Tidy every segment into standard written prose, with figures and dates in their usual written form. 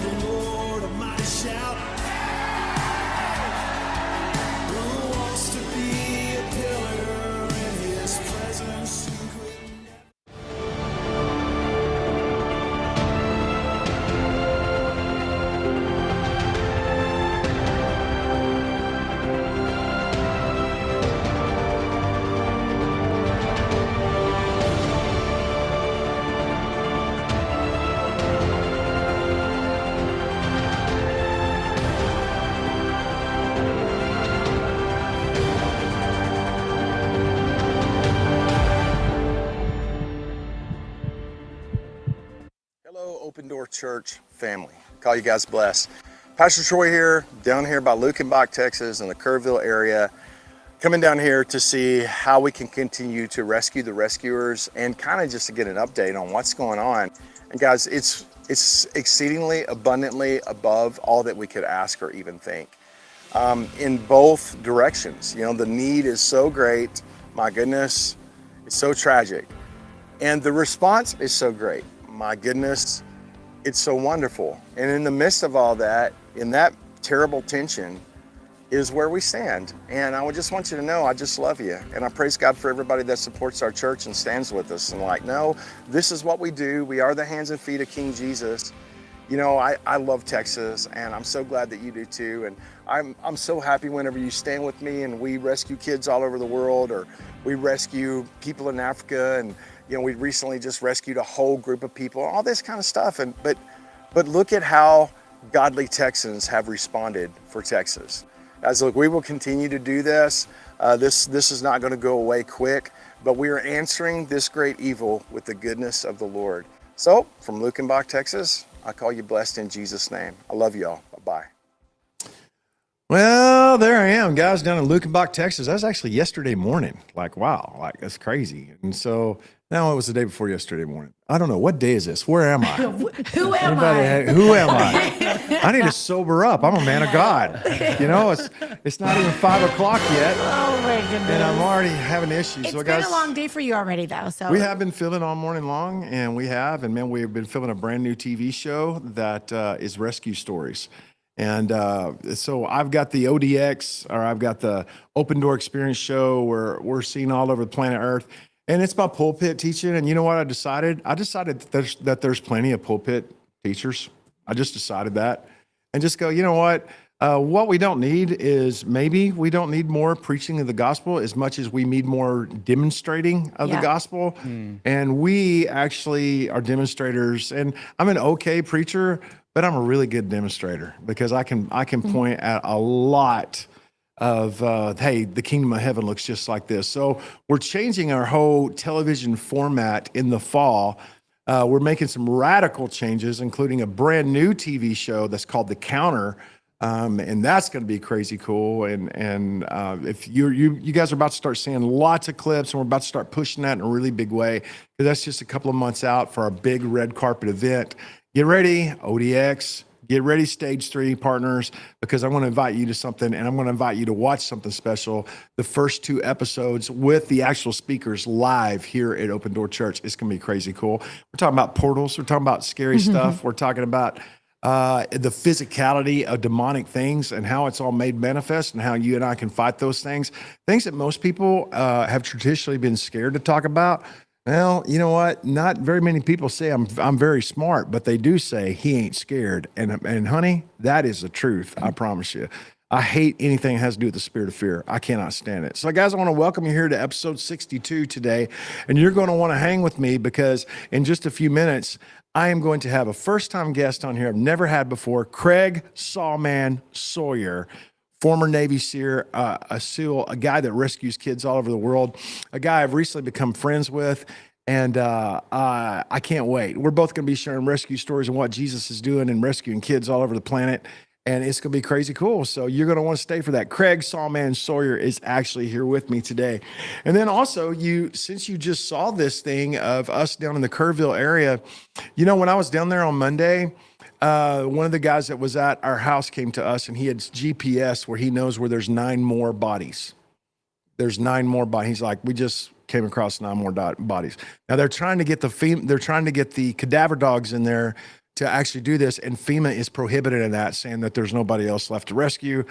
give the Lord a mighty shout. Who wants to be a pillar in his presence? Hello, Open Door Church family. Call you guys blessed. Pastor Troy here, down here by Lukenbach, Texas, in the Kerrville area. Coming down here to see how we can continue to rescue the rescuers and kind of just to get an update on what's going on. And guys, it's exceedingly abundantly above all that we could ask or even think. In both directions, you know, the need is so great. My goodness, it's so tragic. And the response is so great. My goodness, it's so wonderful. And in the midst of all that, in that terrible tension, is where we stand. And I would just want you to know, I just love you. And I praise God for everybody that supports our church and stands with us. And like, no, this is what we do. We are the hands and feet of King Jesus. You know, I love Texas, and I'm so glad that you do too. And I'm so happy whenever you stand with me and we rescue kids all over the world, or we rescue people in Africa. And you know, we recently just rescued a whole group of people, all this kind of stuff. And but look at how godly Texans have responded for Texas. Guys, look, we will continue to do this. This is not going to go away quick, but we are answering this great evil with the goodness of the Lord. So, from Lukenbach, Texas, I call you blessed in Jesus' name. I love y'all. Bye-bye. Well, there I am, guys, down in Lukenbach, Texas. That was actually yesterday morning. Like, wow, like that's crazy. And so now it was the day before yesterday morning. I don't know. What day is this? Where am I? Who am I? Who am I? I need to sober up. I'm a man of God. You know, it's not even 5 o'clock yet. Oh my goodness. And I'm already having issues. It's so, been guys, a long day for you already, though. So we have been filming all morning long, and man, we've been filming a brand new TV show that is Rescue Stories. And so I've got the ODX, or I've got the Open Door Experience show where we're seen all over the planet Earth. And it's about pulpit teaching. And you know what I decided? I decided that there's plenty of pulpit teachers. I just decided that. And just go, you know what we don't need is, maybe we don't need more preaching of the gospel as much as we need more demonstrating of the gospel. And we actually are demonstrators. And I'm an okay preacher, but I'm a really good demonstrator, because I can point at a lot of, hey, the kingdom of heaven looks just like this. So we're changing our whole television format in the fall. We're making some radical changes, including a brand new TV show that's called The Counter. And that's going to be crazy cool. And if you guys are about to start seeing lots of clips, and we're about to start pushing that in a really big way, because that's just a couple of months out for our big red carpet event. Get ready, ODX. Get ready, Stage 3 partners, because I'm going to invite you to something, and I'm going to invite you to watch something special. The first 2 episodes with the actual speakers live here at Open Door Church. It's going to be crazy cool. We're talking about portals. We're talking about scary stuff. We're talking about the physicality of demonic things and how it's all made manifest, and how you and I can fight those things that most people have traditionally been scared to talk about. Well, you know what? Not very many people say I'm very smart, but they do say he ain't scared. And honey, that is the truth. I promise you. I hate anything that has to do with the spirit of fear. I cannot stand it. So guys, I want to welcome you here to episode 62 today. And you're going to want to hang with me, because in just a few minutes, I am going to have a first-time guest on here I've never had before, Craig Sawman Sawyer, former Navy SEAL, a guy that rescues kids all over the world, a guy I've recently become friends with, and I can't wait. We're both going to be sharing rescue stories and what Jesus is doing and rescuing kids all over the planet, and it's going to be crazy cool. So you're going to want to stay for that. Craig Sawman Sawyer is actually here with me today. And then also, since you just saw this thing of us down in the Kerrville area, you know, when I was down there on Monday, one of the guys that was at our house came to us, and he had GPS where he knows where there's 9 more bodies. There's 9 more bodies. He's like, we just came across 9 more bodies. Now they're trying to get the cadaver dogs in there to actually do this. And FEMA is prohibited in that, saying that there's nobody else left to rescue.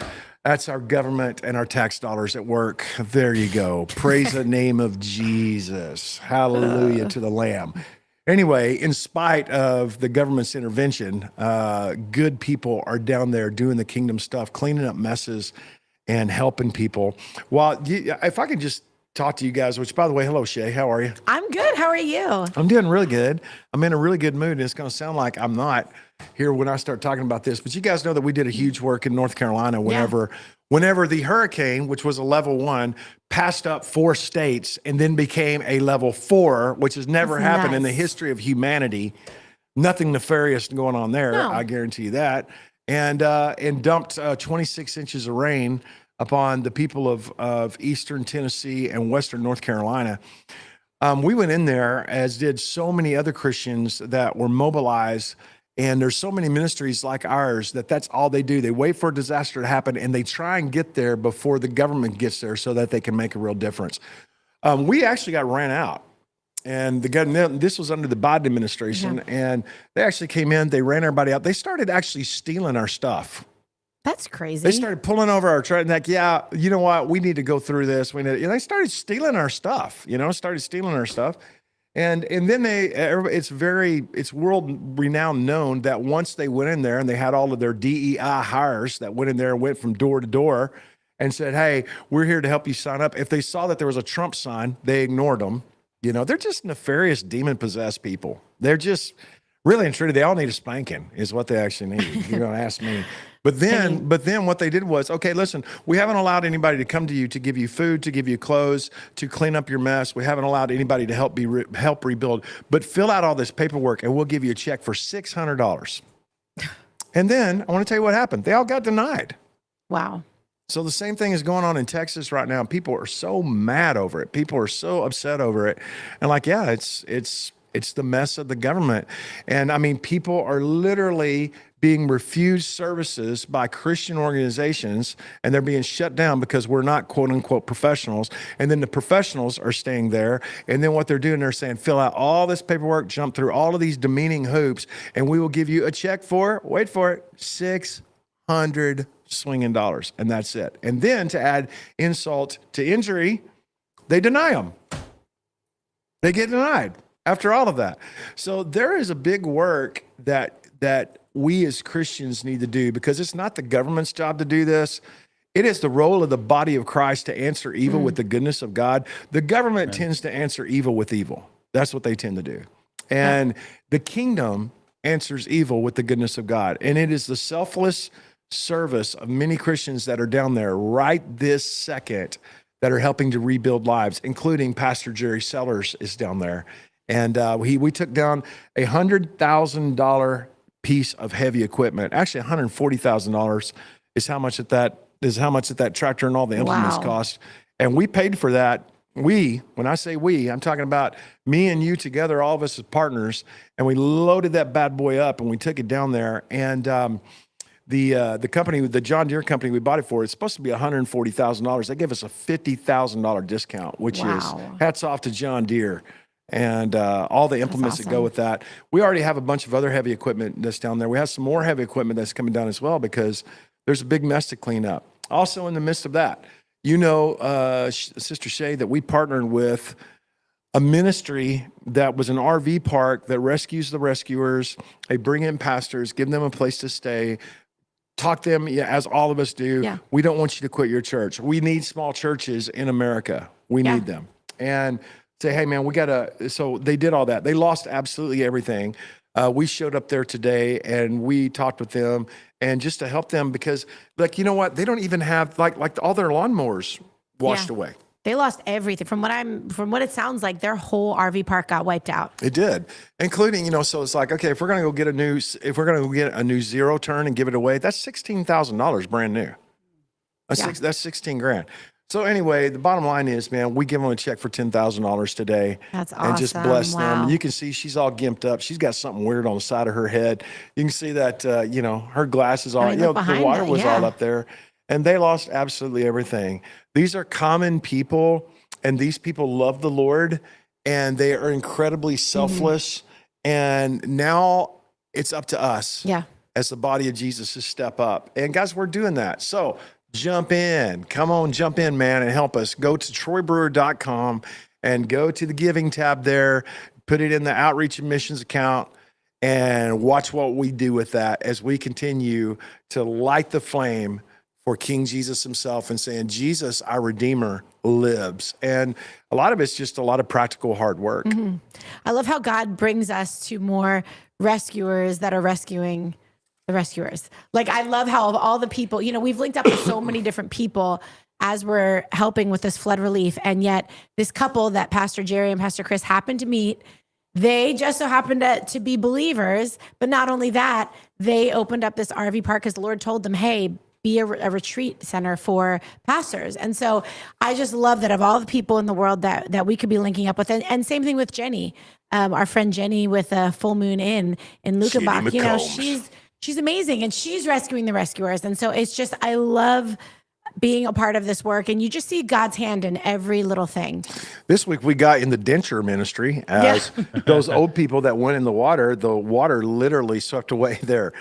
That's our government and our tax dollars at work. There you go. Praise the name of Jesus. Hallelujah to the Lamb. Anyway, in spite of the government's intervention, good people are down there doing the kingdom stuff, cleaning up messes and helping people. Well, if I could just talk to you guys, which, by the way, hello, Shay. How are you? I'm good. How are you? I'm doing really good. I'm in a really good mood, and it's going to sound like I'm not here when I start talking about this. But you guys know that we did a huge work in North Carolina whenever the hurricane, which was a level 1, passed up 4 states and then became a level 4, which has never happened in the history of humanity. Nothing nefarious going on there, No. I guarantee you that. And dumped 26 inches of rain upon the people of Eastern Tennessee and Western North Carolina. We went in there, as did so many other Christians that were mobilized. And there's so many ministries like ours that's all they do. They wait for a disaster to happen, and they try and get there before the government gets there so that they can make a real difference. We actually got ran out. And this was under the Biden administration, and they actually came in, they ran everybody out. They started actually stealing our stuff. That's crazy. They started pulling over our truck, like, yeah, you know what? We need to go through this. They started stealing our stuff, And then it's world renowned known that once they went in there and they had all of their DEI hires that went in there and went from door to door and said, hey, we're here to help you sign up. If they saw that there was a Trump sign, they ignored them. They're just nefarious, demon-possessed people. They're just really and truly, they all need a spanking is what they actually need. You're going to ask me. But then what they did was, okay, listen, we haven't allowed anybody to come to you to give you food, to give you clothes, to clean up your mess. We haven't allowed anybody to help rebuild. But fill out all this paperwork, and we'll give you a check for $600. And then I want to tell you what happened. They all got denied. Wow. So the same thing is going on in Texas right now. People are so mad over it. People are so upset over it. And it's the mess of the government. And I mean, people are literally being refused services by Christian organizations, and they're being shut down because we're not quote unquote professionals. And then the professionals are staying there. And then what they're doing, they're saying, fill out all this paperwork, jump through all of these demeaning hoops, and we will give you a check for, wait for it, $600 swinging dollars. And that's it. And then to add insult to injury, they deny them. They get denied after all of that. So there is a big work that we as Christians need to do, because it's not the government's job to do this. It is the role of the body of Christ to answer evil with the goodness of God. The government tends to answer evil with evil. That's what they tend to do. And the kingdom answers evil with the goodness of God. And it is the selfless service of many Christians that are down there right this second that are helping to rebuild lives, including Pastor Jerry Sellers is down there. And we took down $100,000 piece of heavy equipment. Actually, $140,000 is how much that tractor and all the implements cost. And we paid for that. When I say we, I'm talking about me and you together, all of us as partners. And we loaded that bad boy up and we took it down there. And the company, the John Deere company we bought it for, it's supposed to be $140,000. They gave us a $50,000 discount, which is hats off to John Deere. And all the implements that go with that. We already have a bunch of other heavy equipment that's down there. We have some more heavy equipment that's coming down as well, because there's a big mess to clean up. Also in the midst of that, Sister Shay, that we partnered with a ministry that was an RV park that rescues the rescuers. They bring in pastors, give them a place to stay, talk them, as all of us do. Yeah. We don't want you to quit your church. We need small churches in America. We need them. And say, hey, man, so they did all that. They lost absolutely everything. We showed up there today and we talked with them, and just to help them, because you know what? They don't even have all their lawnmowers washed away. They lost everything. From what it sounds like, their whole RV park got wiped out. It did, including, so it's like, okay, if we're going to go get a new zero turn and give it away, that's $16,000 brand new. That's $16,000. So anyway, the bottom line is, man, we give them a check for $10,000 today. That's awesome. And just bless them. And you can see she's all gimped up. She's got something weird on the side of her head. You can see that, her glasses all, the water was all up there. And they lost absolutely everything. These are common people, and these people love the Lord, and they are incredibly selfless. And now it's up to us Yeah. as the body of Jesus to step up. And guys, we're doing that. So jump in. Come on, jump in, man, and help us. Go to troybrewer.com and go to the giving tab there. Put it in the outreach and missions account and watch what we do with that as we continue to light the flame for King Jesus himself and saying, Jesus, our Redeemer, lives. And a lot of it's just a lot of practical hard work. I love how God brings us to more rescuers that are rescuing the rescuers. Like, I love how of all the people, we've linked up with so many different people as we're helping with this flood relief. And yet this couple that Pastor Jerry and Pastor Chris happened to meet, they just so happened to be believers. But not only that, they opened up this RV park because the Lord told them, hey, be a retreat center for pastors. And so I just love that of all the people in the world that we could be linking up with. And same thing with Jenny, our friend Jenny with Full Moon Inn in Lukenbach. She's amazing, and she's rescuing the rescuers. And so it's just, I love being a part of this work, and you just see God's hand in every little thing. This week we got in the denture ministry as those old people that went in the water literally swept away their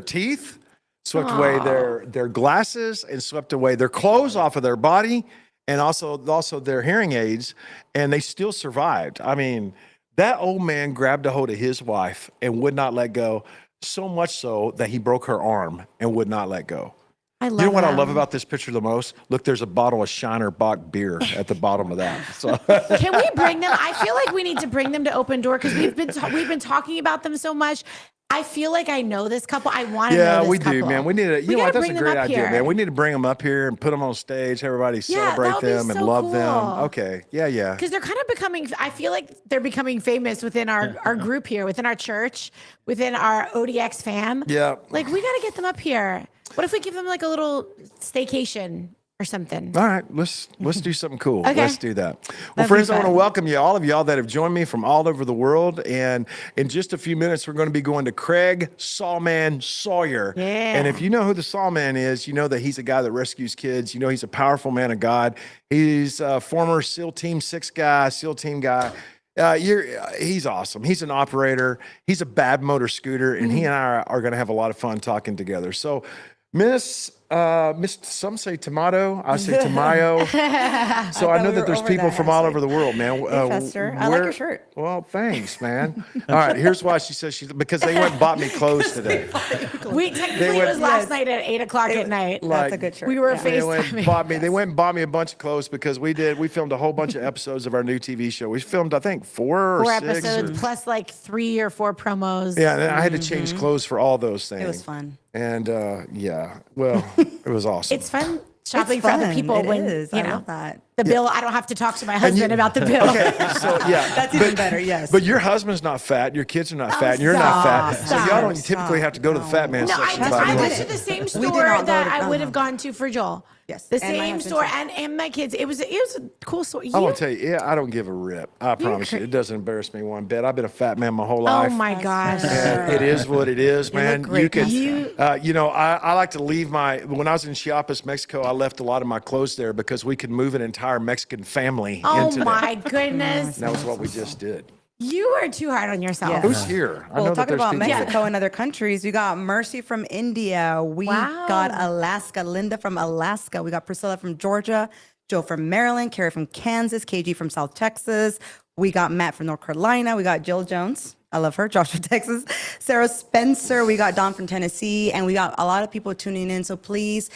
teeth, swept away their glasses, and swept away their clothes off of their body, and also their hearing aids, and they still survived. I mean, that old man grabbed a hold of his wife and would not let go, so much so that he broke her arm and would not let go. I love You know what I them. love about this picture the most? Look, there's a bottle of Shiner Bock beer at the bottom of that. So Can we bring them? I feel like we need to bring them to Open Door because we've been talking about them so much. I feel like I know this couple. I want to know this couple. do, man. We need to, gotta that's bring a them great up idea, here. man. We need to bring them up here and put them on stage. Everybody celebrate that would be them and so love them. cool. Okay. Yeah. Because they're kind of becoming, I feel like they're becoming famous within our group here, within our church, within our ODX fam. Yeah. Like, we got to get them up here. What if we give them like a little staycation or something? All right, let's do something cool. Okay. Let's do that. Well, That'd friends, be I want to fun. welcome you, all of y'all that have joined me from all over the world. And in just a few minutes, we're going to be going to Craig Sawman Sawyer. Yeah. And if you know who the Sawman is, you know that he's a guy that rescues kids. You know he's a powerful man of God. He's a former SEAL Team 6 guy, SEAL Team guy. He's awesome. He's an operator. He's a bad motor scooter, and he and I are going to have a lot of fun talking together. So, Miss, some say tomato, I say tamayo. So I know we that were there's over people that from all last over the world, man. Hey, Fester. I like your shirt. Well, thanks, man. All right, here's why she says because they went and bought me clothes today. We technically it was last night at 8:00 at night. That's a good shirt. We were Yeah. They went and bought me. FaceTiming. They went and bought me a bunch of clothes because we filmed a whole bunch of episodes of our new TV show. We filmed, I think, 4 or 4 6. episodes plus like 3 or 4 promos. Yeah, and I had to change clothes for all those things. It was fun. And well, it was awesome. It's fun shopping It's for other fun. people It when is. you I know love that. the bill. I don't have to talk to my husband about the bill. Okay, so yeah, That's even better, yes. But your husband's not fat, your kids are not fat, and you're not fat. So stop, y'all don't typically have to go to the fat man No, section. I by the way. went to the same did store not go that to- I would have gone to for Joel. Yes, the and my same husband store too. and my kids. It was a cool store. I want to tell you, I don't give a rip. I promise you, it doesn't embarrass me one bit. I've been a fat man my whole Oh life. my gosh. And it is what it is, man. great, You can, Pastor. I like to leave when I was in Chiapas, Mexico, I left a lot of my clothes there because we could move an entire Mexican family Oh into my that. goodness. And that was what we just did. You are too hard on yourself. Yeah. Who's here? I know Well, that talking there's about people here. Mexico and other countries, we got Mercy from India. We Wow. got Alaska, Linda from Alaska. We got Priscilla from Georgia, Joe from Maryland, Carrie from Kansas, KG from South Texas. We got Matt from North Carolina. We got Jill Jones. I love her. Joshua, Texas. Sarah Spencer. We got Don from Tennessee. And we got a lot of people tuning in. So please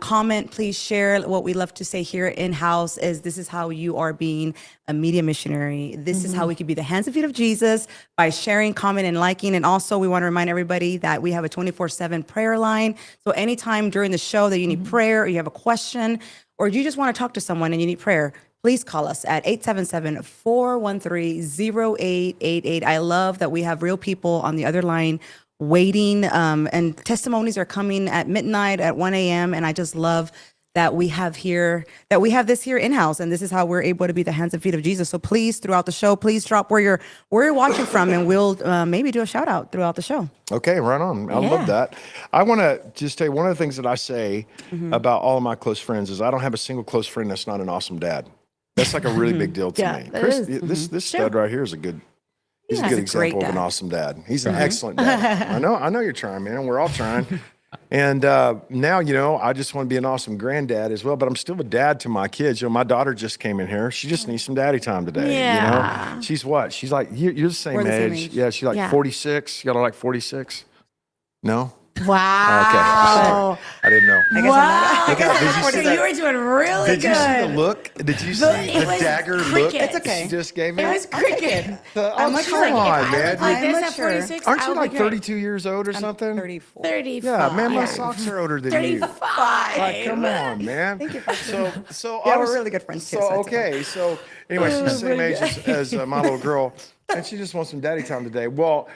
comment, please share. What we love to say here in-house is this is how you are being a media missionary. This is how we could be the hands and feet of Jesus by sharing, comment, and liking. And also we want to remind everybody that we have a 24/7 prayer line. So anytime during the show that you need prayer or you have a question or you just want to talk to someone and you need prayer, please call us at 877-413-0888. I love that we have real people on the other line waiting, and testimonies are coming at midnight, at 1 a.m. And I just love that we have this here in-house, and this is how we're able to be the hands and feet of Jesus. So please, throughout the show, please drop where you're watching from, and we'll maybe do a shout out throughout the show. Okay, right on. I Yeah. love that. I want to just tell you one of the things that I say about all of my close friends is I don't have a single close friend that's not an awesome dad. That's like a really big deal to Yeah, me. that Chris, is. this stud right here is a good. He's a Yeah. good He's a great example of an dad. awesome dad. He's an excellent dad. I know you're trying, man. We're all trying. And now, I just want to be an awesome granddad as well, but I'm still a dad to my kids. My daughter just came in here. She just needs some daddy time today. Yeah. She's what? She's like, you're the same We're the same age. age. Yeah, she's like Yeah. 46. You got her like 46? No? Wow. I didn't know. I guess Wow. Look out, did you So see you that? were doing really Did you see the good. look? Did you see It the was dagger look cricket. It's okay. she just gave me? It was cricket. I'm like, She's come like, on, if I man. look like I'm this at mature. 46, Aren't you I'll be like great. 32 years old or something? 34. 35. Yeah, man, my socks are older than you. 35. Like, come on, man. Thank you for So Yeah, I we're was, really good friends, too, So so it's okay. okay, so anyway, she's the same age as my little girl, and she just wants some daddy time today. Well,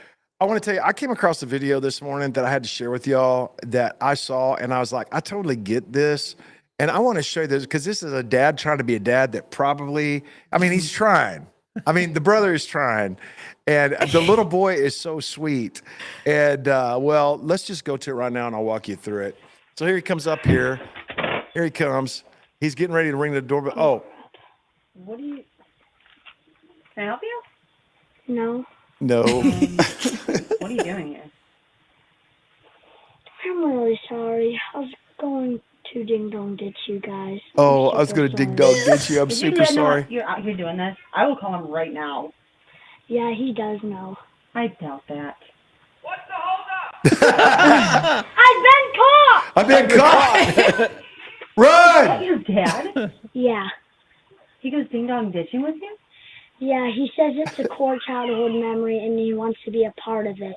I want to tell you, I came across a video this morning that I had to share with y'all that I saw, and I was like, I totally get this. And I want to show you this because this is a dad trying to be a dad that probably, he's trying. The brother is trying. And the little boy is so sweet. And well, let's just go to it right now and I'll walk you through it. So here he comes up here. Here he comes. He's getting ready to ring the doorbell. Oh, Can I help you? No. no. What are you doing here? I'm really sorry. I was going to ding dong ditch you guys. I'm Oh, I was super going to dig sorry. dog ditch you. I'm Did you super know sorry. You're out here doing this. I will call him right now. Yeah, he does know. I doubt that. I've been caught! I've been caught. Run! Your dad? Yeah. He goes ding dong ditching with you? Yeah, he says it's a core childhood memory and he wants to be a part of it.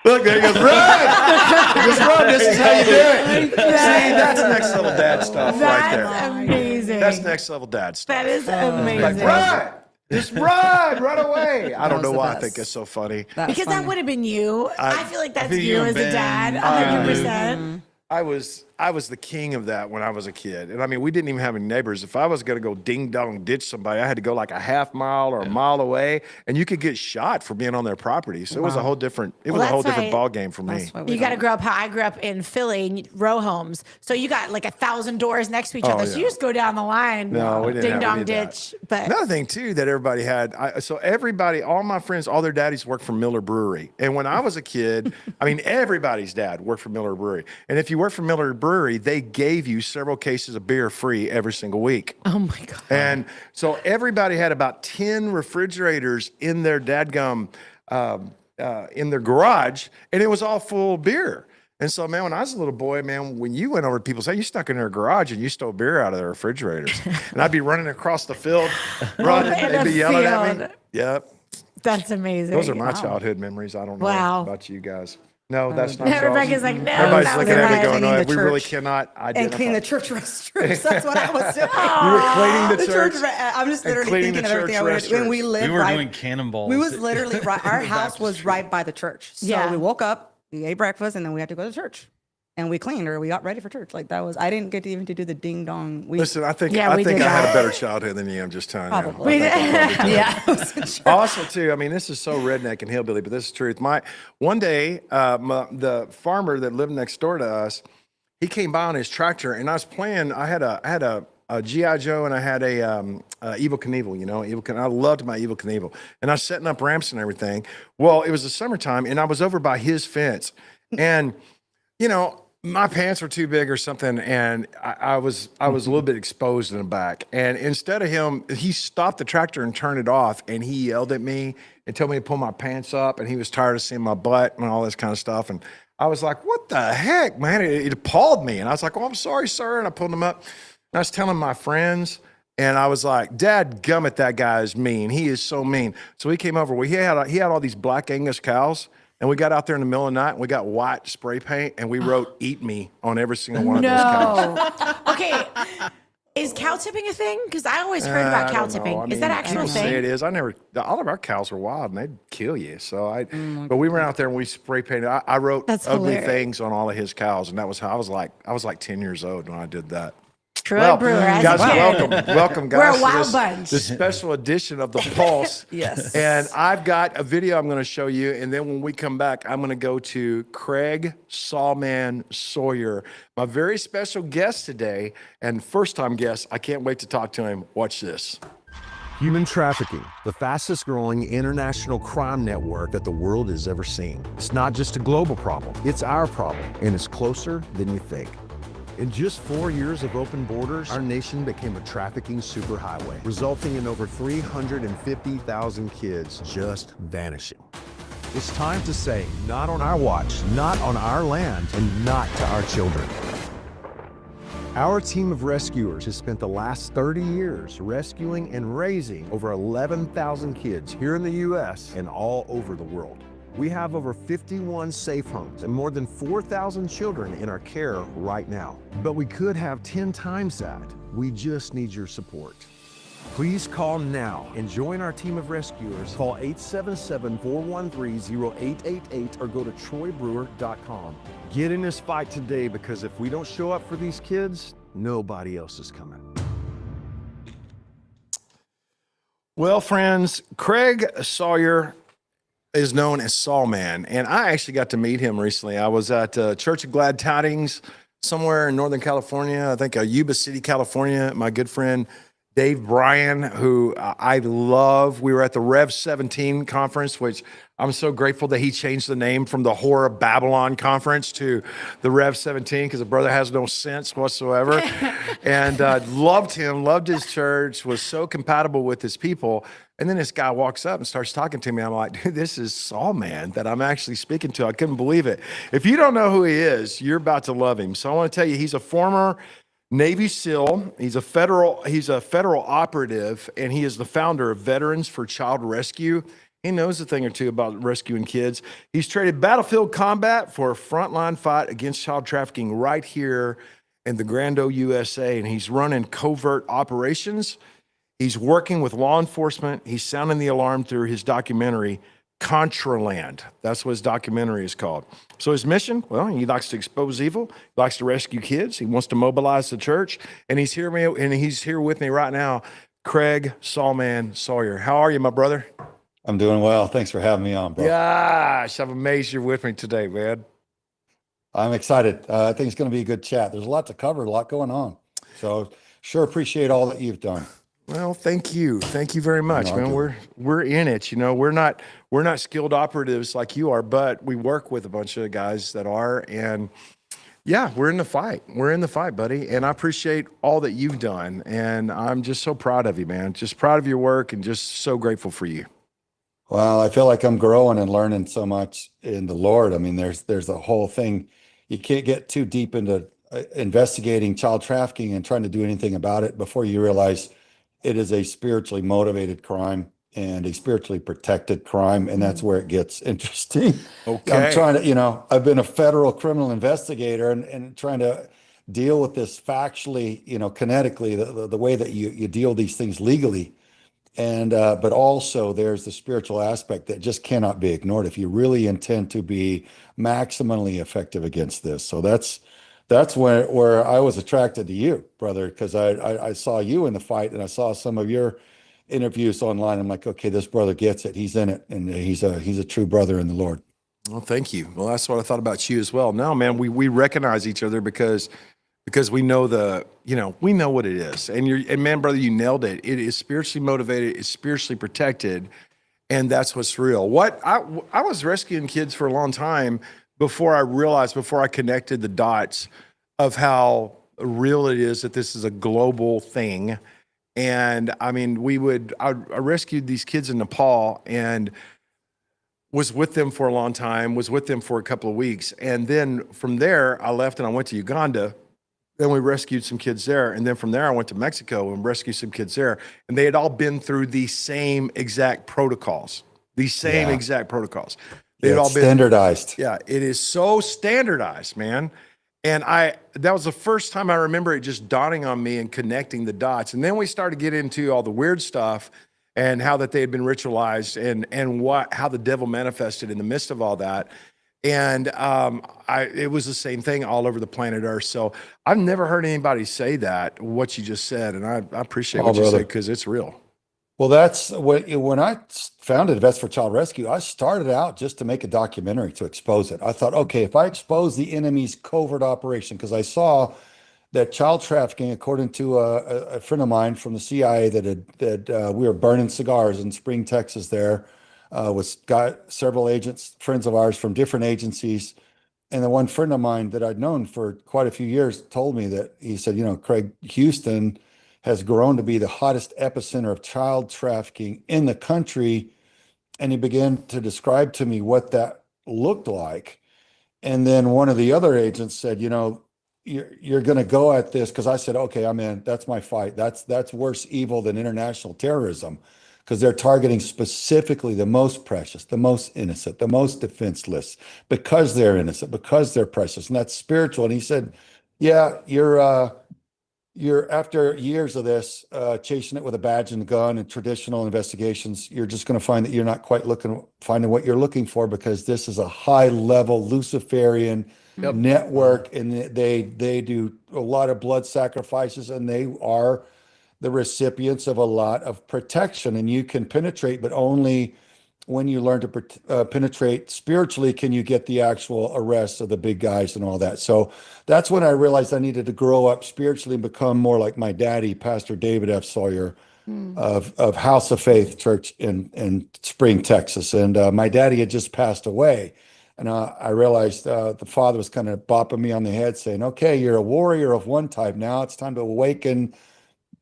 Look, there he goes. Run! Just run. This is how you do it. See, that's next level dad stuff right there. That's amazing. That's next level dad stuff. That is amazing. Like, run! Just run away. I don't was know the why I best. think it's so funny. Because that would have been you. I feel like that's think you you and as a Ben, dad, 100%. I was the king of that when I was a kid. And we didn't even have any neighbors. If I was going to go ding dong ditch somebody, I had to go like a half mile or a mile away, and you could get shot for being on their property. So it was a whole different that's ball game for me. That's why we You got to don't- grow up how I grew up in Philly, row homes. So you got like 1,000 doors next to each other. So yeah. you just go down the line, No, we didn't ding have dong any of that. ditch. But Another thing too that everybody had, all my friends, all their daddies worked for Miller Brewery. And when I was a kid, everybody's dad worked for Miller Brewery. And if you worked for Miller Brewery, they gave you several cases of beer free every single week. oh my God. And so everybody had about 10 refrigerators in their dadgum, in their garage, and it was all full of beer. And so, man, when I was a little boy, man, when you went over to people's house, you stuck in their garage and you stole beer out of their refrigerators. And I'd be running across the field, running, in they'd the be yelling at me. field. Yep. That's amazing. Those are my childhood memories. I don't know Wow. about you guys. No, that's not Rebecca's yours. like, no. Everybody's that was looking at me mine. going, no, Cleaning we the really church. cannot And identify. clean the church restrooms. That's what I was doing. You were cleaning the church. I'm just and literally cleaning thinking the of everything I church would do. And we restrooms. lived We were right. doing cannonballs. We was literally right. Our house was right by the church. So Yeah. we woke up, we ate breakfast, and then we had to go to church. And we cleaned or we got ready for church. Like that was, I didn't get to even to do the ding dong. Listen, I think Yeah, I we think did I had that. a better childhood than you. I'm just telling you. Probably. Yeah. it was a church. Also, too, this is so redneck and hillbilly, but this is truth. One day, the farmer that lived next door to us, he came by on his tractor, and I was playing. I had a GI Joe, and I had a Evel Knievel. I loved my Evel Knievel, and I was setting up ramps and everything. Well, it was the summertime, and I was over by his fence, and my pants were too big or something, and I was a little bit exposed in the back. And instead of he stopped the tractor and turned it off, and he yelled at me and told me to pull my pants up, and he was tired of seeing my butt and all this kind of stuff. And I was like, what the heck, man? It appalled me. And I was like, oh, I'm sorry, sir. And I pulled him up. And I was telling my friends, and I was like, Dad gummit, that guy is mean. He is so mean. So he came over. Well, he had all these black Angus cows. And we got out there in the middle of the night, and we got white spray paint, and we wrote "Eat Me" on every single one of those cows. No. Okay. Is cow tipping a thing? Because I always heard about I cow don't know. tipping. Is that actual people thing? say it is. All of our cows are wild, and they'd kill you. So but we went out there and we spray painted. I wrote That's ugly hilarious. things on all of his cows, and that was how I was like 10 years old when I did that. Troy Brewer, as guys, a kid. welcome, guys. We're a to wild this, bunch. this special edition of the Pulse. Yes. And I've got a video I'm going to show you, and then when we come back, I'm going to go to Craig Sawman Sawyer, my very special guest today, and first-time guest. I can't wait to talk to him. Watch this. Human trafficking, the fastest growing international crime network that the world has ever seen. It's not just a global problem, it's our problem, and it's closer than you think. In just 4 years of open borders, our nation became a trafficking superhighway, resulting in over 350,000 kids just vanishing. It's time to say, not on our watch, not on our land, and not to our children. Our team of rescuers has spent the last 30 years rescuing and raising over 11,000 kids here in the U.S. and all over the world. We have over 51 safe homes and more than 4,000 children in our care right now. But we could have 10 times that. We just need your support. Please call now and join our team of rescuers. Call 877-413-0888 or go to troybrewer.com. Get in this fight today, because if we don't show up for these kids, nobody else is coming. Well, friends, Craig Sawyer is known as Sawman, and I actually got to meet him recently. I was at Church of Glad Tidings somewhere in Northern California, I think Yuba City, California. My good friend Dave Bryan, who I love. We were at the Rev 17 conference, which I'm so grateful that he changed the name from the Horror of Babylon conference to the Rev 17, because the brother has no sense whatsoever. And loved him, loved his church, was so compatible with his people. And then this guy walks up and starts talking to me. I'm like, dude, this is Sawman that I'm actually speaking to. I couldn't believe it. If you don't know who he is, you're about to love him. So I want to tell you, he's a former Navy SEAL. He's a federal operative, and he is the founder of Veterans for Child Rescue. He knows a thing or two about rescuing kids. He's traded battlefield combat for a frontline fight against child trafficking right here in the Grand O, USA, and he's running covert operations. He's working with law enforcement. He's sounding the alarm through his documentary, Contraland. That's what his documentary is called. So his mission, well, he likes to expose evil. He likes to rescue kids. He wants to mobilize the church. And he's here with me right now, Craig Sawman Sawyer. How are you, my brother? I'm doing well. Thanks for having me on, bro. Gosh, I'm amazed you're with me today, man. I'm excited. I think it's going to be a good chat. There's a lot to cover, a lot going on. So sure appreciate all that you've done. Well, thank you. Thank you very much, man. We're in it. You know, we're not skilled operatives like you are, but we work with a bunch of guys that are, and yeah, we're in the fight. We're in the fight, buddy. And I appreciate all that you've done. And I'm just so proud of you, man. Just proud of your work and just so grateful for you. Well, I feel like I'm growing and learning so much in the Lord. I mean, there's a whole thing. You can't get too deep into investigating child trafficking and trying to do anything about it before you realize it is a spiritually motivated crime and a spiritually protected crime. And that's where it gets interesting. Okay. I'm trying to, I've been a federal criminal investigator and trying to deal with this factually, kinetically, the way that you deal these things legally. And, but also there's the spiritual aspect that just cannot be ignored if you really intend to be maximally effective against this. So that's where I was attracted to you, brother, because I saw you in the fight and I saw some of your interviews online. I'm like, okay, this brother gets it. He's in it, and he's a true brother in the Lord. Well, thank you. Well, that's what I thought about you as well. No, man, we recognize each other because we know we know what it is. And man, brother, you nailed it. It is spiritually motivated, it's spiritually protected, and that's what's real. I was rescuing kids for a long time before I connected the dots of how real it is that this is a global thing. And I mean, I rescued these kids in Nepal and was with them for a long time, was with them for a couple of weeks. And then from there, I left and I went to Uganda. Then we rescued some kids there. And then from there, I went to Mexico and rescued some kids there. And they had all been through the same exact protocols. They'd all been standardized. Yeah, it is so standardized, man. And that was the first time I remember it just dawning on me and connecting the dots. And then we started to get into all the weird stuff and how that they had been ritualized and how the devil manifested in the midst of all that. And it was the same thing all over the planet Earth. So I've never heard anybody say what you just said. And I appreciate what you said, because it's real. Well, that's when I founded Vets for Child Rescue, I started out just to make a documentary to expose it. I thought, okay, if I expose the enemy's covert operation, because I saw that child trafficking, according to a friend of mine from the CIA, we were burning cigars in Spring, Texas. There was got several agents, friends of ours from different agencies, and the one friend of mine that I'd known for quite a few years told me that he said, Craig, Houston has grown to be the hottest epicenter of child trafficking in the country, and he began to describe to me what that looked like. And then one of the other agents said, you're going to go at this, because I said, okay, I'm in. That's my fight. That's worse evil than international terrorism, because they're targeting specifically the most precious, the most innocent, the most defenseless, because they're innocent, because they're precious, and that's spiritual. And he said, yeah, you're after years of this, chasing it with a badge and gun and traditional investigations, you're just going to find that you're not quite finding what you're looking for, because this is a high level Luciferian network, and they do a lot of blood sacrifices, and they are the recipients of a lot of protection. And you can penetrate, but only when you learn to penetrate spiritually can you get the actual arrest of the big guys and all that. So that's when I realized I needed to grow up spiritually and become more like my daddy, Pastor David F. Sawyer of House of Faith Church in Spring, Texas. And my daddy had just passed away. And I realized the father was kind of bopping me on the head saying, okay, you're a warrior of one type. Now it's time to awaken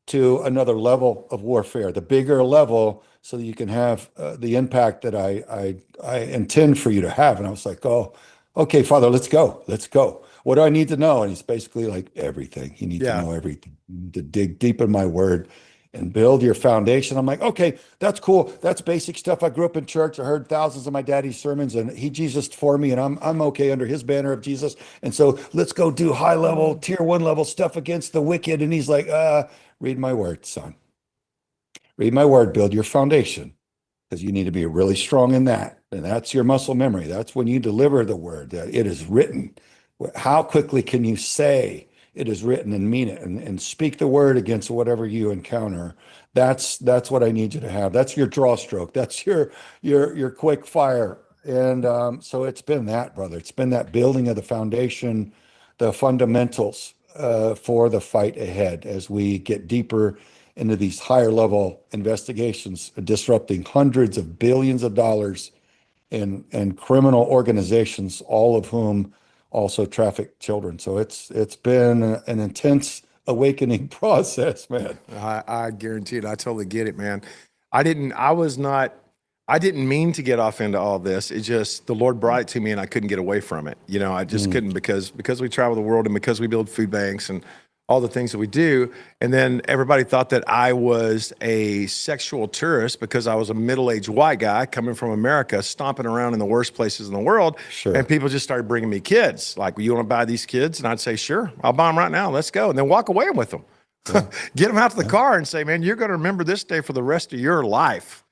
to another level of warfare, the bigger level, so that you can have the impact that I intend for you to have. And I was like, oh, okay, Father, let's go. What do I need to know? And he's basically like, everything. You need to know everything. You need to dig deep in my word and build your foundation. I'm like, okay, that's cool. That's basic stuff. I grew up in church. I heard thousands of my daddy's sermons, and he Jesus for me, and I'm okay under his banner of Jesus. And so let's go do high level, tier 1 level stuff against the wicked. And he's like, read my word, son. Read my word, build your foundation, because you need to be really strong in that. And that's your muscle memory. That's when you deliver the word, that it is written. How quickly can you say it is written and mean it, and speak the word against whatever you encounter? That's what I need you to have. That's your draw stroke. That's your quick fire. And so it's been that, brother. It's been that building of the foundation, the fundamentals for the fight ahead as we get deeper into these higher level investigations, disrupting hundreds of billions of dollars in criminal organizations, all of whom also traffic children. So it's been an intense awakening process, man. I guarantee it. I totally get it, man. I didn't mean to get off into all this. It just, the Lord brought it to me and I couldn't get away from it. I just couldn't, because we travel the world and because we build food banks and all the things that we do. And then everybody thought that I was a sexual tourist because I was a middle-aged white guy coming from America, stomping around in the worst places in the world. Sure. And people just started bringing me kids. Like, you want to buy these kids? And I'd say, sure, I'll buy them right now. Let's go. And then walk away with them. Yeah. Get them out to the car and say, man, you're going to remember this day for the rest of your life.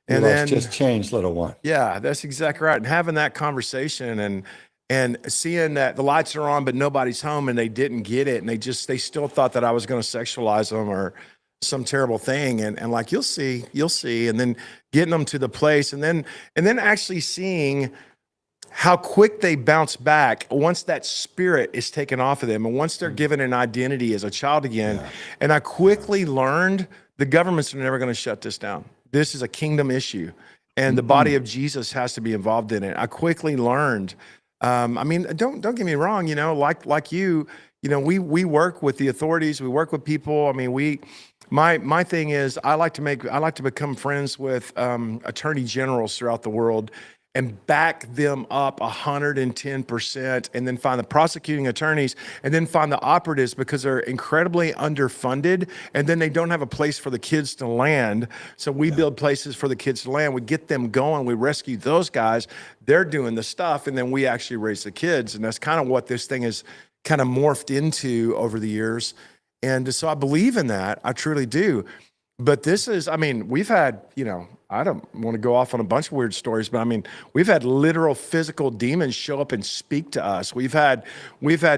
And then just changed, little one. Yeah, that's exactly right. And having that conversation and seeing that the lights are on, but nobody's home, and they didn't get it. And they still thought that I was going to sexualize them or some terrible thing. And like, you'll see. And then getting them to the place and then actually seeing how quick they bounce back once that spirit is taken off of them. And once they're given an identity as a child again. Yeah. And I quickly learned the governments are never going to shut this down. This is a kingdom issue, and the body of Jesus has to be involved in it. I quickly learned. Don't get me wrong. Like you, we work with the authorities. We work with people. My thing is, I like to become friends with attorney generals throughout the world and back them up 110%, and then find the prosecuting attorneys, and then find the operatives, because they're incredibly underfunded, and then they don't have a place for the kids to land. So we build places for the kids to land. We get them going. We rescue those guys. They're doing the stuff, and then we actually raise the kids. And that's kind of what this thing has kind of morphed into over the years. And so I believe in that. I truly do. But this is, we've had, I don't want to go off on a bunch of weird stories, but we've had literal physical demons show up and speak to us. We've had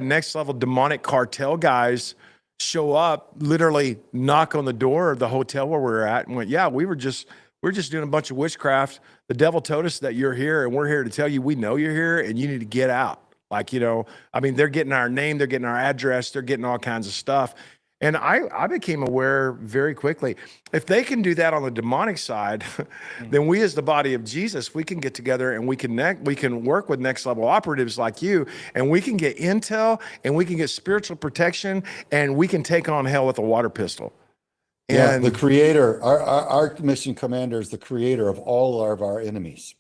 next level demonic cartel guys show up, literally knock on the door of the hotel where we're at, and went, yeah, we're just doing a bunch of witchcraft. The devil told us that you're here, and we're here to tell you we know you're here and you need to get out. Like, I mean, they're getting our name, they're getting our address, they're getting all kinds of stuff. And I became aware very quickly. If they can do that on the demonic side, then we as the body of Jesus, we can get together and we can work with next level operatives like you, and we can get intel and we can get spiritual protection, and we can take on hell with a water pistol. Yeah, And the creator, our mission commander is the creator of all of our enemies.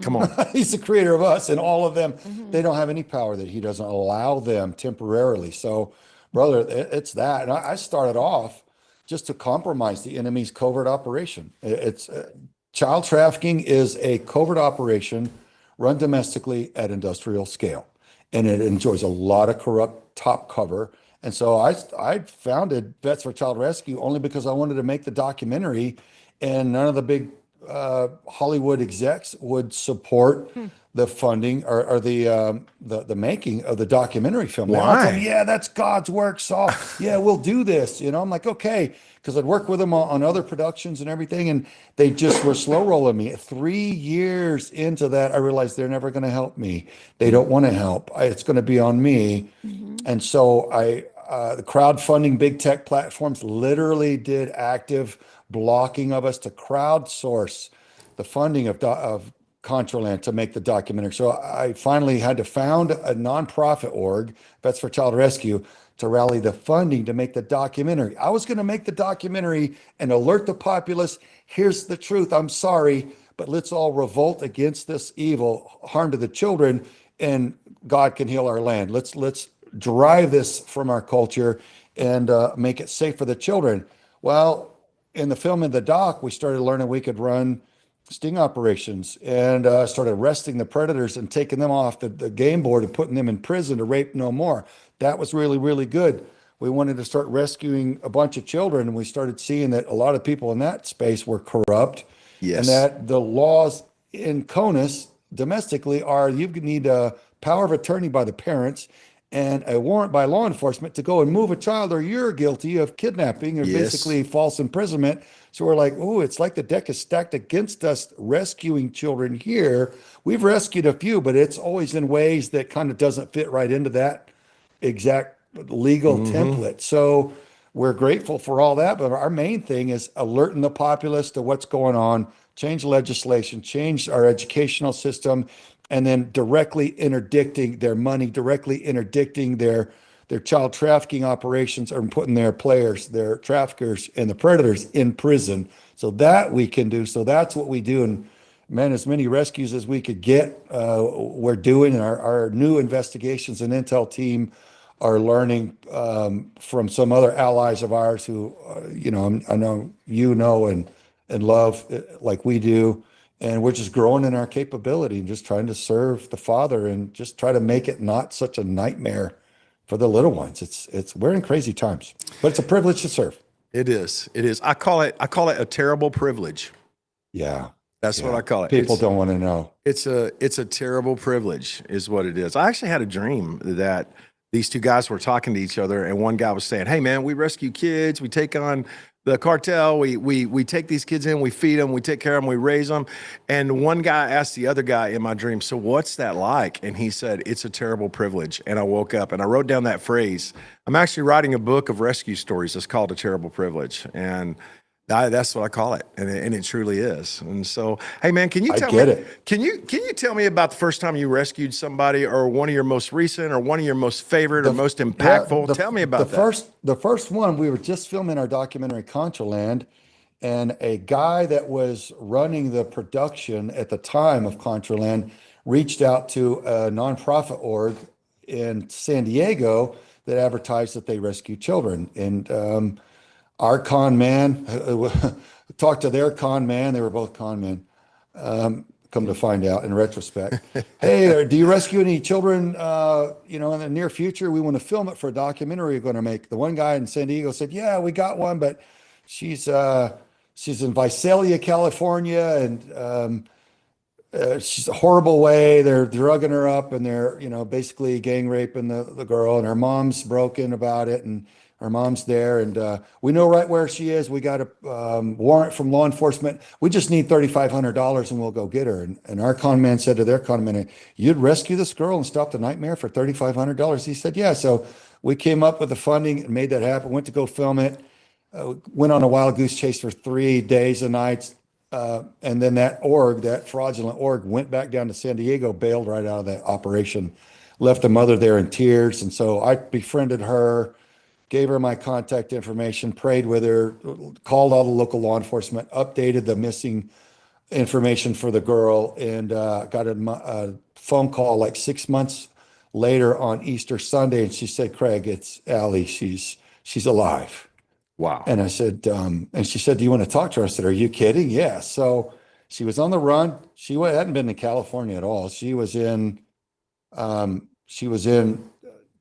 come on. He's the creator of us, and all of them, they don't have any power that he doesn't allow them temporarily. So, brother, it's that. And I started off just to compromise the enemy's covert operation. It's child trafficking is a covert operation run domestically at industrial scale, and it enjoys a lot of corrupt top cover. And so I founded Vets for Child Rescue only because I wanted to make the documentary, and none of the big Hollywood execs would support the funding or the making of the documentary film. They all tell me, yeah, that's God's work, Saul. Yeah, we'll do this. I'm like, okay, because I'd worked with them on other productions and everything, and they just were slow rolling me. 3 years into that, I realized they're never going to help me. They don't want to help. It's going to be on me. And so the crowdfunding big tech platforms literally did active blocking of us to crowdsource the funding of Contraland to make the documentary. So I finally had to found a nonprofit org, Vets for Child Rescue, to rally the funding to make the documentary. I was going to make the documentary and alert the populace. Here's the truth. I'm sorry, but let's all revolt against this evil, harm to the children, and God can heal our land. Let's drive this from our culture and make it safe for the children. Well, in the film and the doc, we started learning we could run sting operations and started arresting the predators and taking them off the game board and putting them in prison to rape no more. That was really, really good. We wanted to start rescuing a bunch of children, and we started seeing that a lot of people in that space were corrupt. Yes. And that the laws in CONUS domestically are you need a power of attorney by the parents and a warrant by law enforcement to go and move a child, or you're guilty of kidnapping or basically false imprisonment. So we're like, oh, it's like the deck is stacked against us rescuing children here. We've rescued a few, but it's always in ways that kind of doesn't fit right into that exact legal template. So we're grateful for all that, but our main thing is alerting the populace to what's going on, change legislation, change our educational system, and then directly interdicting their money, directly interdicting their child trafficking operations, and putting their players, their traffickers and the predators in prison. So that we can do. So that's what we do. And man, as many rescues as we could get, we're doing. And our new investigations and intel team are learning from some other allies of ours who, I know and love like we do. And we're just growing in our capability and just trying to serve the Father and just try to make it not such a nightmare for the little ones. We're in crazy times, but it's a privilege to serve. It is. I call it a terrible privilege. Yeah. That's what I call it. People don't want to know. It's a terrible privilege is what it is. I actually had a dream that these two guys were talking to each other, and one guy was saying, hey man, we rescue kids, we take on the cartel, we take these kids in, we feed them, we take care of them, we raise them. And one guy asked the other guy in my dream, so what's that like? And he said, it's a terrible privilege. And I woke up and I wrote down that phrase. I'm actually writing a book of rescue stories. It's called A Terrible Privilege. And that's what I call it, and it truly is. And so, hey man, can you tell me? Can you tell me about the first time you rescued somebody, or one of your most recent, or one of your most favorite, or most impactful? Tell me about that. The first one, we were just filming our documentary Contraland, and a guy that was running the production at the time of Contraland reached out to a nonprofit org in San Diego that advertised that they rescue children. And our con man talked to their con man. They were both con men. Come to find out in retrospect. Hey, do you rescue any children, in the near future? We want to film it for a documentary we're going to make. The one guy in San Diego said, yeah, we got one, but she's in Visalia, California, and she's a horrible way. They're drugging her up, and they're, basically gang raping the girl, and her mom's broken about it. And Her mom's there, and we know right where she is. We got a warrant from law enforcement. We just need $3,500 and we'll go get her. And our con man said to their con man, you'd rescue this girl and stop the nightmare for $3,500? He said, yeah. So we came up with the funding and made that happen, went to go film it, went on a wild goose chase for 3 days and nights. And then that fraudulent org went back down to San Diego, bailed right out of that operation, left the mother there in tears. And so I befriended her, gave her my contact information, prayed with her, called all the local law enforcement, updated the missing information for the girl, and got a phone call like 6 months later on Easter Sunday. And she said, Craig, it's Allie. She's alive. Wow. And I said, and she said, do you want to talk to her? I said, are you kidding? Yeah. So she was on the run. She hadn't been to California at all. She was in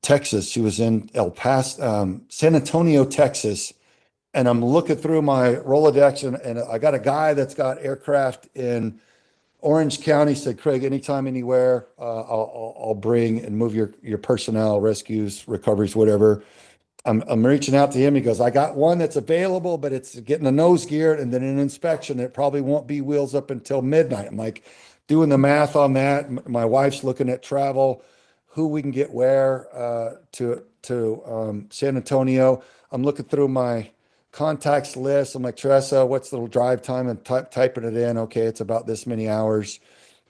Texas. She was in El Paso, San Antonio, Texas. And I'm looking through my Rolodex, and I got a guy that's got aircraft in Orange County. Said, Craig, anytime, anywhere, I'll bring and move your personnel, rescues, recoveries, whatever. I'm reaching out to him. He goes, I got one that's available, but it's getting a nose gear and then an inspection. It probably won't be wheels up until midnight. I'm like doing the math on that. My wife's looking at travel, who we can get where to San Antonio. I'm looking through my contacts list. I'm like, Teresa, what's the drive time? And typing it in. Okay, it's about this many hours.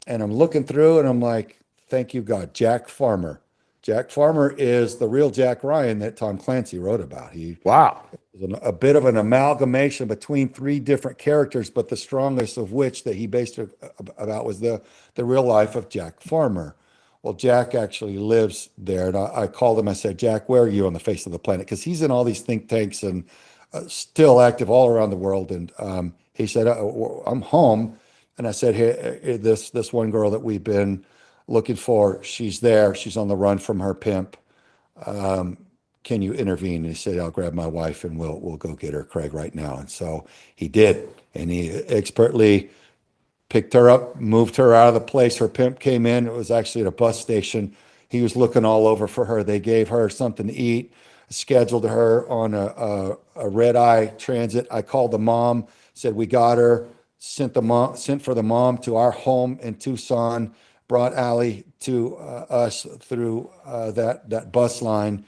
And I'm looking through and I'm like, thank you, God. Jack Farmer. Jack Farmer is the real Jack Ryan that Tom Clancy wrote about. He Wow. was a bit of an amalgamation between 3 different characters, but the strongest of which that he based it about was the real life of Jack Farmer. Well, Jack actually lives there. And I called him. I said, Jack, where are you on the face of the planet? Because he's in all these think tanks and still active all around the world. And he said, I'm home. And I said, hey, this one girl that we've been looking for, she's there. She's on the run from her pimp. Can you intervene? And he said, I'll grab my wife and we'll go get her, Craig, right now. And so he did. And he expertly picked her up, moved her out of the place. Her pimp came in. It was actually at a bus station. He was looking all over for her. They gave her something to eat, scheduled her on a red eye transit. I called the mom, said, we got her, sent for the mom to our home in Tucson, brought Allie to us through that bus line,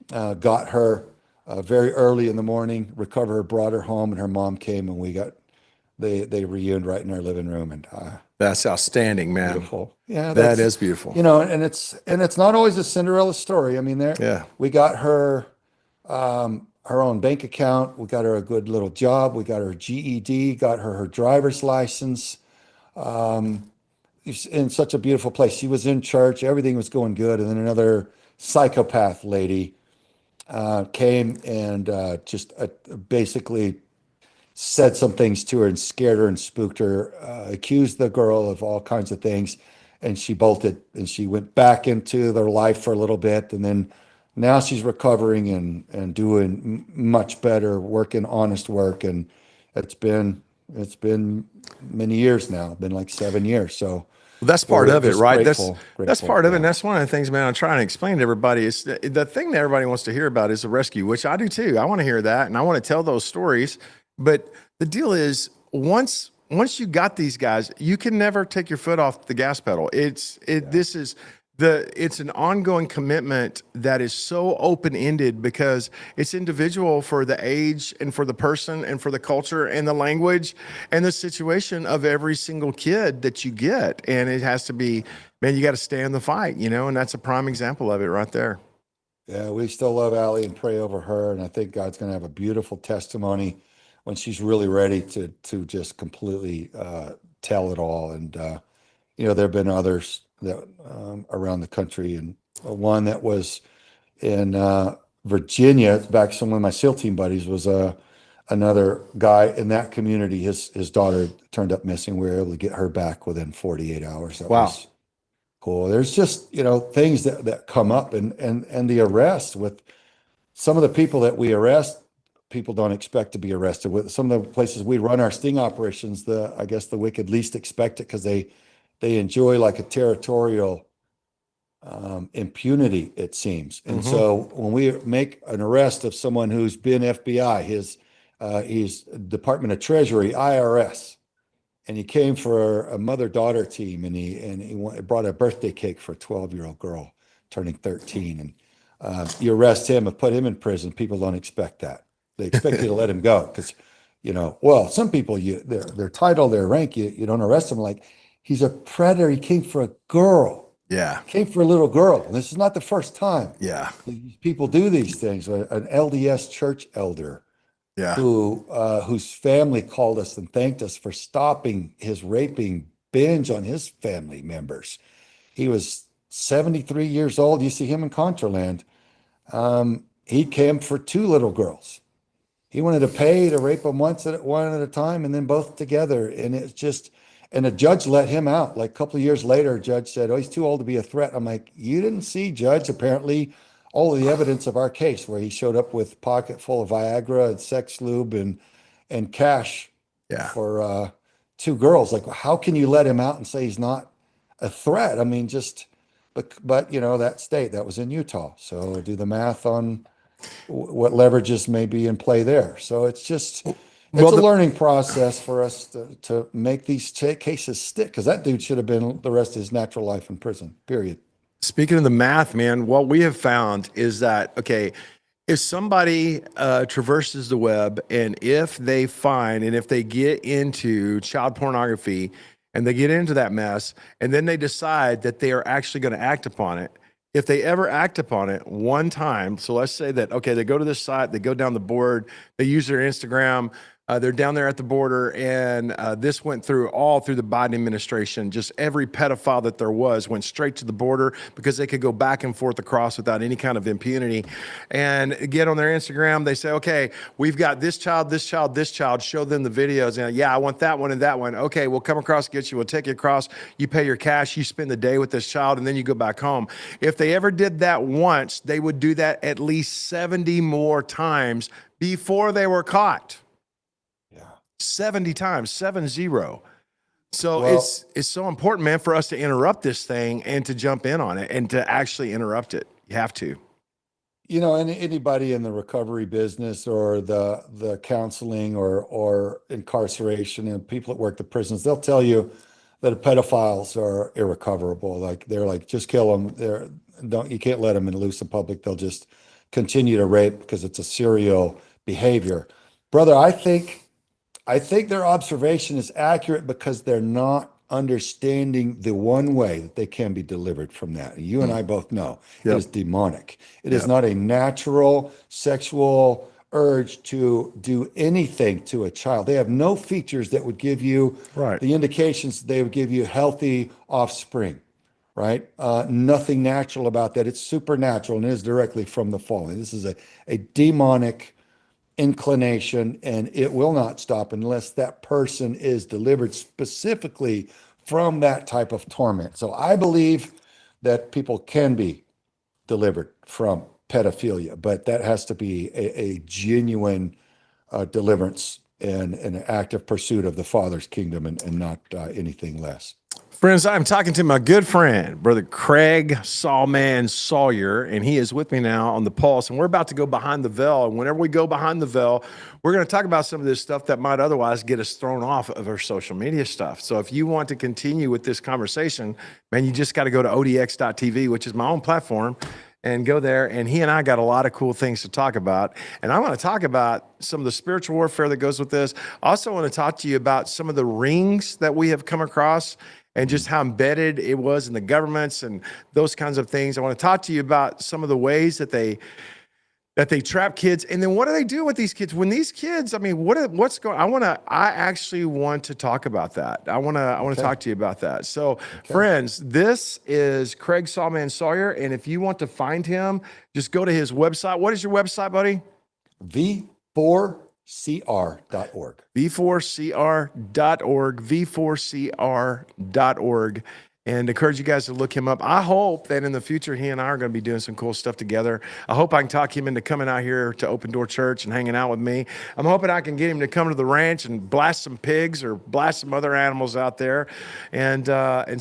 got her very early in the morning, recovered her, brought her home, and her mom came, and they reunited right in our living room. And That's outstanding, man. beautiful. Yeah, That is beautiful. You know, and it's not always a Cinderella story. I mean, we got her her own bank account. We got her a good little job. We got her GED, got her driver's license. In such a beautiful place. She was in church. Everything was going good. And then another psychopath lady came and just basically said some things to her and scared her and spooked her, accused the girl of all kinds of things. And she bolted and she went back into their life for a little bit. And then now she's recovering and doing much better, working honest work. And it's been many years now, been like 7 years. So that's part of it, right? That's grateful, part of it. yeah. And that's one of the things, man, I'm trying to explain to everybody is the thing that everybody wants to hear about is the rescue, which I do too. I want to hear that. And I want to tell those stories. But the deal is once you got these guys, you can never take your foot off the gas pedal. This is it's an ongoing commitment that is so open-ended because it's individual for the age and for the person and for the culture and the language and the situation of every single kid that you get. And it has to be, man, you got to stay in the fight, you know, and that's a prime example of it right there. Yeah, we still love Allie and pray over her. And I think God's going to have a beautiful testimony when she's really ready to just completely tell it all. And, you know, there have been others that around the country, and one that was in Virginia back. Some of my SEAL team buddies was another guy in that community. His daughter turned up missing. We were able to get her back within 48 hours. That was cool. There's just, you know, things that come up, and the arrest with some of the people that we arrest. People don't expect to be arrested. With some of the places we run our sting operations, I guess the wicked least expect it because they enjoy like a territorial impunity, it seems. And so when we make an arrest of someone who's been FBI, he's Department of Treasury, IRS, and he came for a mother-daughter team, and he brought a birthday cake for a 12-year-old girl turning 13, and you arrest him and put him in prison. People don't expect that. They expect you to let him go because, well, some people, their title, their rank, you don't arrest them. Like, he's a predator. He came for a girl. Yeah. Came for a little girl. And this is not the first time. Yeah. People do these things. An LDS church elder, Yeah. whose family called us and thanked us for stopping his raping binge on his family members. He was 73 years old. You see him in Contraland. He came for 2 little girls. He wanted to pay to rape them one at a time and then both together. And it's just, and a judge let him out. Like a couple of years later, a judge said, "Oh, he's too old to be a threat." I'm like, "You didn't see, Judge, apparently all of the evidence of our case where he showed up with a pocket full of Viagra and sex lube and cash for 2 girls. Like, how can you let him out and say he's not a threat? I mean, but that state, that was in Utah. So do the math on what leverages may be in play there. So it's just, it's a learning process for us to make these cases stick, because that dude should have been the rest of his natural life in prison, period. Speaking of the math, man, what we have found is that, okay, if somebody traverses the web and if they find and if they get into child pornography and they get into that mess and then they decide that they are actually going to act upon it, if they ever act upon it one time, so let's say that, okay, they go to this site, they go down the board, they use their Instagram, they're down there at the border, and this went through the Biden administration. Just every pedophile that there was went straight to the border because they could go back and forth across without any kind of impunity. And get on their Instagram, they say, okay, we've got this child, this child, this child, show them the videos. And yeah, I want that one and that one. Okay, we'll come across, get you, we'll take you across, you pay your cash, you spend the day with this child, and then you go back home. If they ever did that once, they would do that at least 70 more times before they were caught. 70 times, 70. So it's so important, man, for us to interrupt this thing and to jump in on it and to actually interrupt it. You have to. Anybody in the recovery business or the counseling or incarceration and people that work the prisons, they'll tell you that pedophiles are irrecoverable. Like, they're like, just kill them. You can't let them loose in public. They'll just continue to rape because it's a serial behavior. Brother, I think their observation is accurate because they're not understanding the one way that they can be delivered from that. You and I both know it is demonic. It is not a natural sexual urge to do anything to a child. They have no features that would give you the indications they would give you healthy offspring, right? Nothing natural about that. It's supernatural and it is directly from the fallen. This is a demonic inclination, and it will not stop unless that person is delivered specifically from that type of torment. So I believe that people can be delivered from pedophilia, but that has to be a genuine deliverance and an active pursuit of the Father's kingdom and not anything less. Friends, I'm talking to my good friend, Brother Craig Sawman Sawyer, and he is with me now on the Pulse, and we're about to go behind the veil. And whenever we go behind the veil, we're going to talk about some of this stuff that might otherwise get us thrown off of our social media stuff. So if you want to continue with this conversation, man, you just got to go to odx.tv, which is my own platform, and go there. And he and I got a lot of cool things to talk about. And I want to talk about some of the spiritual warfare that goes with this. I also want to talk to you about some of the rings that we have come across and just how embedded it was in the governments and those kinds of things. I want to talk to you about some of the ways that they trap kids. And then what do they do with these kids? When these kids, I mean, what's going on? I actually want to talk about that. I want to talk to you about that. So friends, this is Craig Sawman Sawyer. And if you want to find him, just go to his website. What is your website, buddy? V4CR.org. V4CR.org, V4CR.org. and encourage you guys to look him up. I hope that in the future, he and I are going to be doing some cool stuff together. I hope I can talk him into coming out here to Open Door Church and hanging out with me. I'm hoping I can get him to come to the ranch and blast some pigs or blast some other animals out there and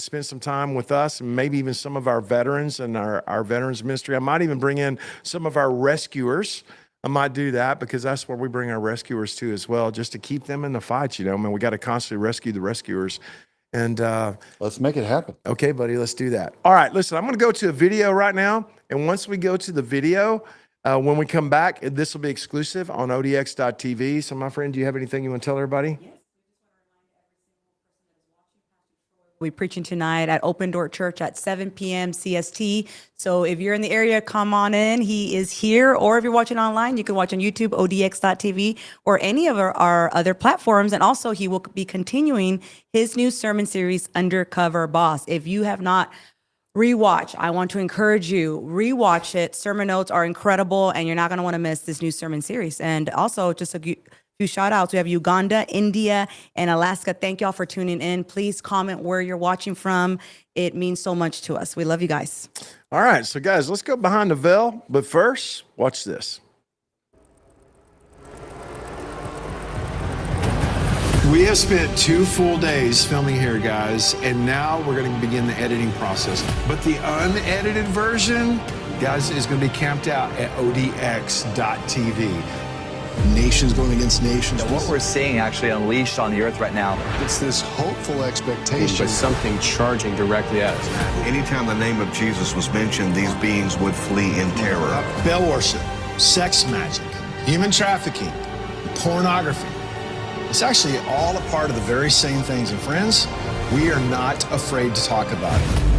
spend some time with us, and maybe even some of our veterans and our veterans ministry. I might even bring in some of our rescuers. I might do that because that's where we bring our rescuers to as well, just to keep them in the fight. I mean, we got to constantly rescue the rescuers. And let's make it happen. Okay, buddy, let's do that. All right, listen, I'm going to go to a video right now. And once we go to the video, when we come back, this will be exclusive on odx.tv. So, my friend, do you have anything you want to tell everybody? We're preaching tonight at Open Door Church at 7 p.m. CST. So if you're in the area, come on in. He is here. Or if you're watching online, you can watch on YouTube, odx.tv, or any of our other platforms. And also, he will be continuing his new sermon series, Undercover Boss. If you have not rewatched, I want to encourage you, rewatch it. Sermon notes are incredible, and you're not going to want to miss this new sermon series. And also, just a few shout outs. We have Uganda, India, and Alaska. Thank y'all for tuning in. Please comment where you're watching from. It means so much to us. We love you guys. All right. So, guys, let's go behind the veil. But first, watch this. We have spent 2 full days filming here, guys, and now we're going to begin the editing process. But the unedited version, guys, is going to be camped out at odx.tv. Nations going against nations. And what we're seeing actually unleashed on the earth right now, it's this hopeful expectation. But something charging directly at us. Anytime the name of Jesus was mentioned, these beings would flee in terror. Bell worship, sex magic, human trafficking, pornography. It's actually all a part of the very same things. And friends, we are not afraid to talk about it.